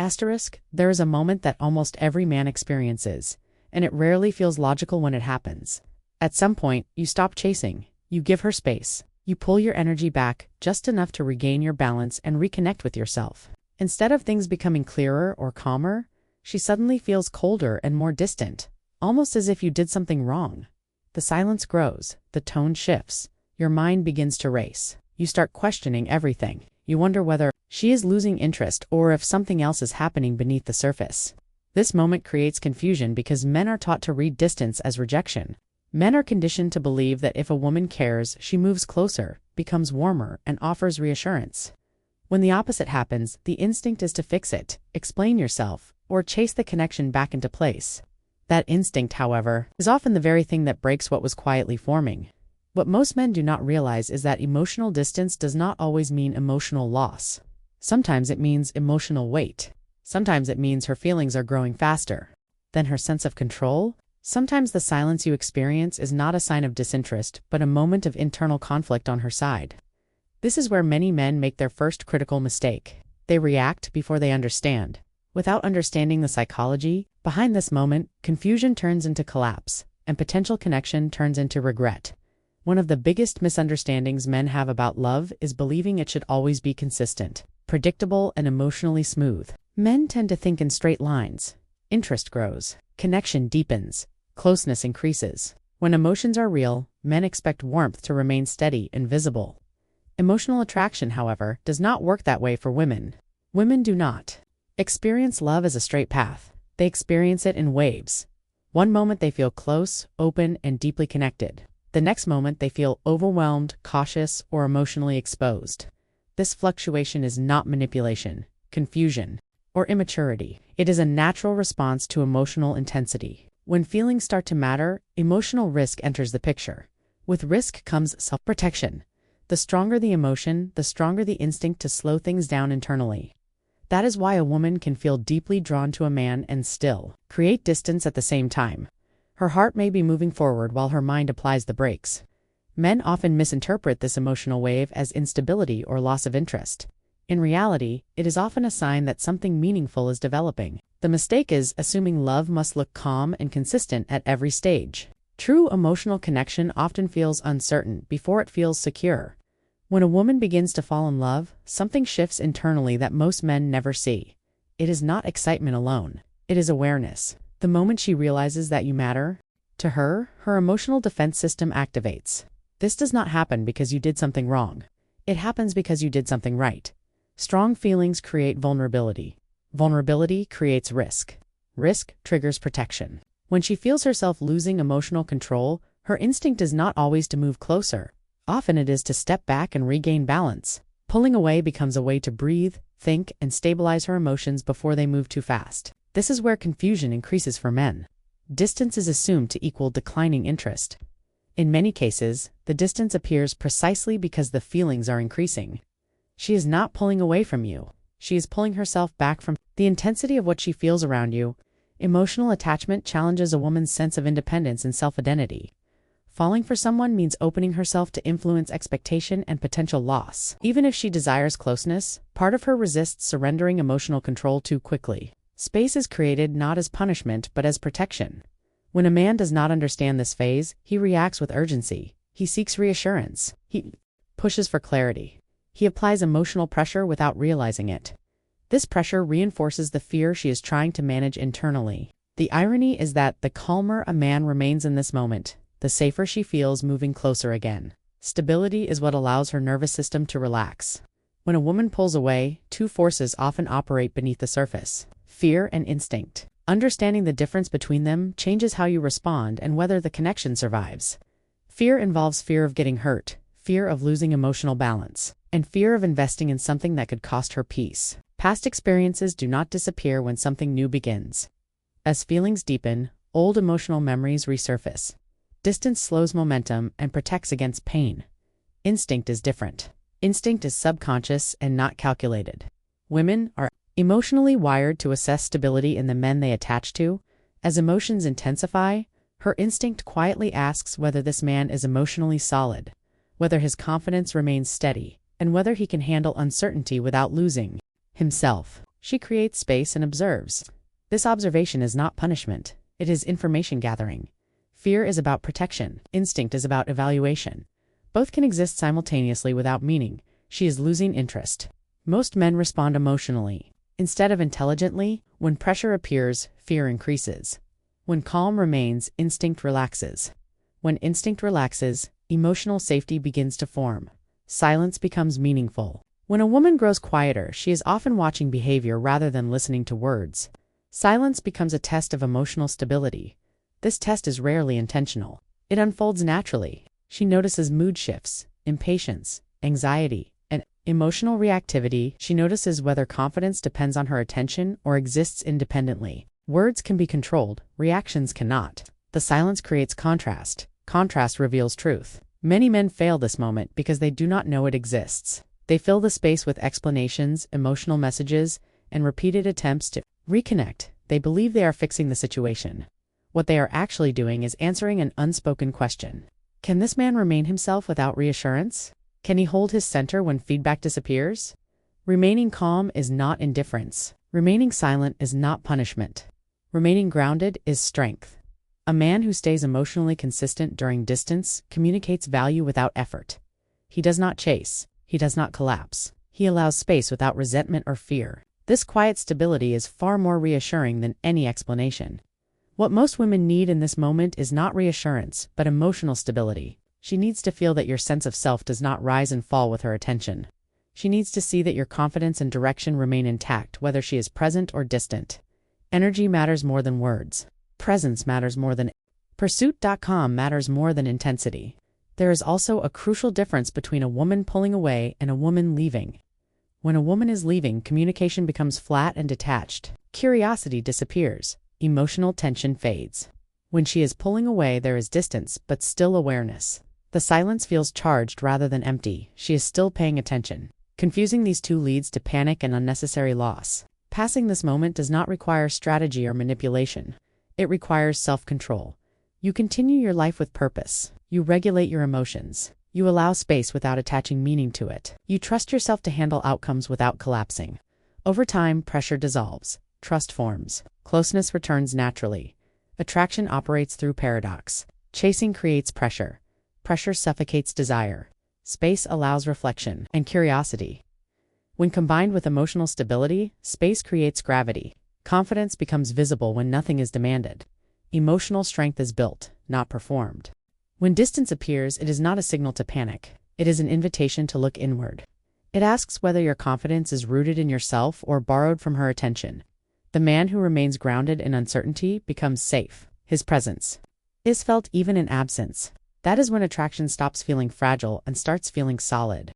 Asterisk, there is a moment that almost every man experiences, and it rarely feels logical when it happens. At some point, you stop chasing, you give her space, you pull your energy back just enough to regain your balance and reconnect with yourself. Instead of things becoming clearer or calmer, she suddenly feels colder and more distant, almost as if you did something wrong. The silence grows, the tone shifts, your mind begins to race. You start questioning everything. You wonder whether she is losing interest or if something else is happening beneath the surface. This moment creates confusion because men are taught to read distance as rejection. Men are conditioned to believe that if a woman cares, she moves closer, becomes warmer, and offers reassurance. When the opposite happens, the instinct is to fix it, explain yourself, or chase the connection back into place. That instinct, however, is often the very thing that breaks what was quietly forming. What most men do not realize is that emotional distance does not always mean emotional loss. Sometimes it means emotional weight. Sometimes it means her feelings are growing faster than her sense of control. Sometimes the silence you experience is not a sign of disinterest, but a moment of internal conflict on her side. This is where many men make their first critical mistake. They react before they understand. Without understanding the psychology behind this moment, confusion turns into collapse, and potential connection turns into regret. One of the biggest misunderstandings men have about love is believing it should always be consistent, predictable, and emotionally smooth. Men tend to think in straight lines. Interest grows, connection deepens, closeness increases. When emotions are real, men expect warmth to remain steady and visible. Emotional attraction, however, does not work that way for women. Women do not experience love as a straight path. They experience it in waves. One moment they feel close, open, and deeply connected. The next moment they feel overwhelmed, cautious, or emotionally exposed. This fluctuation is not manipulation, confusion, or immaturity. It is a natural response to emotional intensity. When feelings start to matter, emotional risk enters the picture. With risk comes self-protection. The stronger the emotion, the stronger the instinct to slow things down internally. That is why a woman can feel deeply drawn to a man and still create distance at the same time. Her heart may be moving forward while her mind applies the brakes. Men often misinterpret this emotional wave as instability or loss of interest. In reality, it is often a sign that something meaningful is developing. The mistake is assuming love must look calm and consistent at every stage. True emotional connection often feels uncertain before it feels secure. When a woman begins to fall in love, something shifts internally that most men never see. It is not excitement alone. It is awareness. The moment she realizes that you matter to her, her emotional defense system activates. This does not happen because you did something wrong. It happens because you did something right. Strong feelings create vulnerability. Vulnerability creates risk. Risk triggers protection. When she feels herself losing emotional control, her instinct is not always to move closer. Often it is to step back and regain balance. Pulling away becomes a way to breathe, think, and stabilize her emotions before they move too fast. This is where confusion increases for men. Distance is assumed to equal declining interest. In many cases, the distance appears precisely because the feelings are increasing. She is not pulling away from you. She is pulling herself back from the intensity of what she feels around you. Emotional attachment challenges a woman's sense of independence and self-identity. Falling for someone means opening herself to influence, expectation, and potential loss. Even if she desires closeness, part of her resists surrendering emotional control too quickly. Space is created not as punishment but as protection. When a man does not understand this phase, he reacts with urgency. He seeks reassurance. He pushes for clarity. He applies emotional pressure without realizing it. This pressure reinforces the fear she is trying to manage internally. The irony is that the calmer a man remains in this moment, the safer she feels moving closer again. Stability is what allows her nervous system to relax. When a woman pulls away, two forces often operate beneath the surface: fear and instinct. Understanding the difference between them changes how you respond and whether the connection survives. Fear involves fear of getting hurt, fear of losing emotional balance, and fear of investing in something that could cost her peace. Past experiences do not disappear when something new begins. As feelings deepen, old emotional memories resurface. Distance slows momentum and protects against pain. Instinct is different. Instinct is subconscious and not calculated. Women are emotionally wired to assess stability in the men they attach to. As emotions intensify, her instinct quietly asks whether this man is emotionally solid, whether his confidence remains steady, and whether he can handle uncertainty without losing himself. She creates space and observes. This observation is not punishment, it is information gathering. Fear is about protection, instinct is about evaluation. Both can exist simultaneously without meaning. She is losing interest. Most men respond emotionally. Instead of intelligently, when pressure appears, fear increases. When calm remains, instinct relaxes. When instinct relaxes, emotional safety begins to form. Silence becomes meaningful. When a woman grows quieter, she is often watching behavior rather than listening to words. Silence becomes a test of emotional stability. This test is rarely intentional. It unfolds naturally. She notices mood shifts, impatience, anxiety, and emotional reactivity. She notices whether confidence depends on her attention or exists independently. Words can be controlled, reactions cannot. The silence creates contrast. Contrast reveals truth. Many men fail this moment because they do not know it exists. They fill the space with explanations, emotional messages, and repeated attempts to reconnect. They believe they are fixing the situation. What they are actually doing is answering an unspoken question. Can this man remain himself without reassurance? Can he hold his center when feedback disappears? Remaining calm is not indifference. Remaining silent is not punishment. Remaining grounded is strength. A man who stays emotionally consistent during distance communicates value without effort. He does not chase. He does not collapse. He allows space without resentment or fear. This quiet stability is far more reassuring than any explanation. What most women need in this moment is not reassurance, but emotional stability. She needs to feel that your sense of self does not rise and fall with her attention. She needs to see that your confidence and direction remain intact, whether she is present or distant. Energy matters more than words. Presence matters more than pursuit.com matters more than intensity. There is also a crucial difference between a woman pulling away and a woman leaving. When a woman is leaving, communication becomes flat and detached. Curiosity disappears. Emotional tension fades. When she is pulling away, there is distance, but still awareness. The silence feels charged rather than empty. She is still paying attention. Confusing these two leads to panic and unnecessary loss. Passing this moment does not require strategy or manipulation. It requires self-control. You continue your life with purpose. You regulate your emotions. You allow space without attaching meaning to it. You trust yourself to handle outcomes without collapsing. Over time, pressure dissolves. Trust forms. Closeness returns naturally. Attraction operates through paradox. Chasing creates pressure. Pressure suffocates desire. Space allows reflection and curiosity. When combined with emotional stability, space creates gravity. Confidence becomes visible when nothing is demanded. Emotional strength is built, not performed. When distance appears, it is not a signal to panic. It is an invitation to look inward. It asks whether your confidence is rooted in yourself or borrowed from her attention. The man who remains grounded in uncertainty becomes safe. His presence is felt even in absence. That is when attraction stops feeling fragile and starts feeling solid.